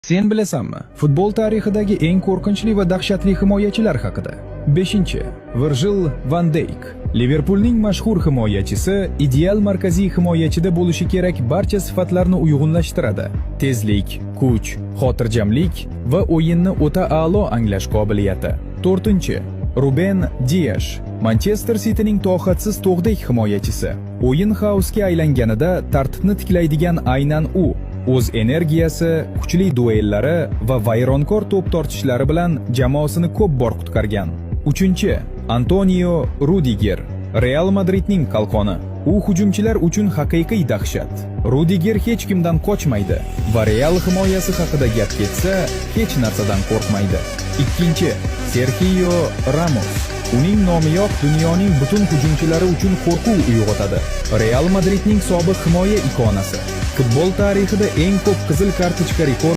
Sen bilasanmi? Futbol tarixidagi eng qo'rqinchli va dahshatli himoyachilar haqida. 5. Virgil van Dijk. Liverpulning mashhur himoyachisi ideal markaziy himoyachida bo'lishi kerak barcha sifatlarni uyg'unlashtiradi. Tezlik, kuch, xotirjamlik va o'yinni o'ta a'lo anglash qobiliyati. 4. Ruben Dias. Manchester Cityning toqatsiz to'g'dek himoyachisi. O'yin xaosga aylanganida tartibni tiklaydigan aynan u. O'z energiyasi, kuchli duellari va vayronkor to'p tortishlari bilan jamoasini ko'p bor qutqargan. 3. Antonio Rudiger. Real Madridning qalqoni. U hujumchilar uchun haqiqiy dahshat. Rudiger hech kimdan qochmaydi va Real himoyasi haqida gap ketsa, hech narsadan qo'rqmaydi. 2. Sergio Ramos. Uning nomiyoq dunyoning butun hujumchilari uchun qo'rquv uyg'otadi. Real Madridning sobiq himoya ikonasi. Futbol tarixida eng ko'p qizil kartochka rekord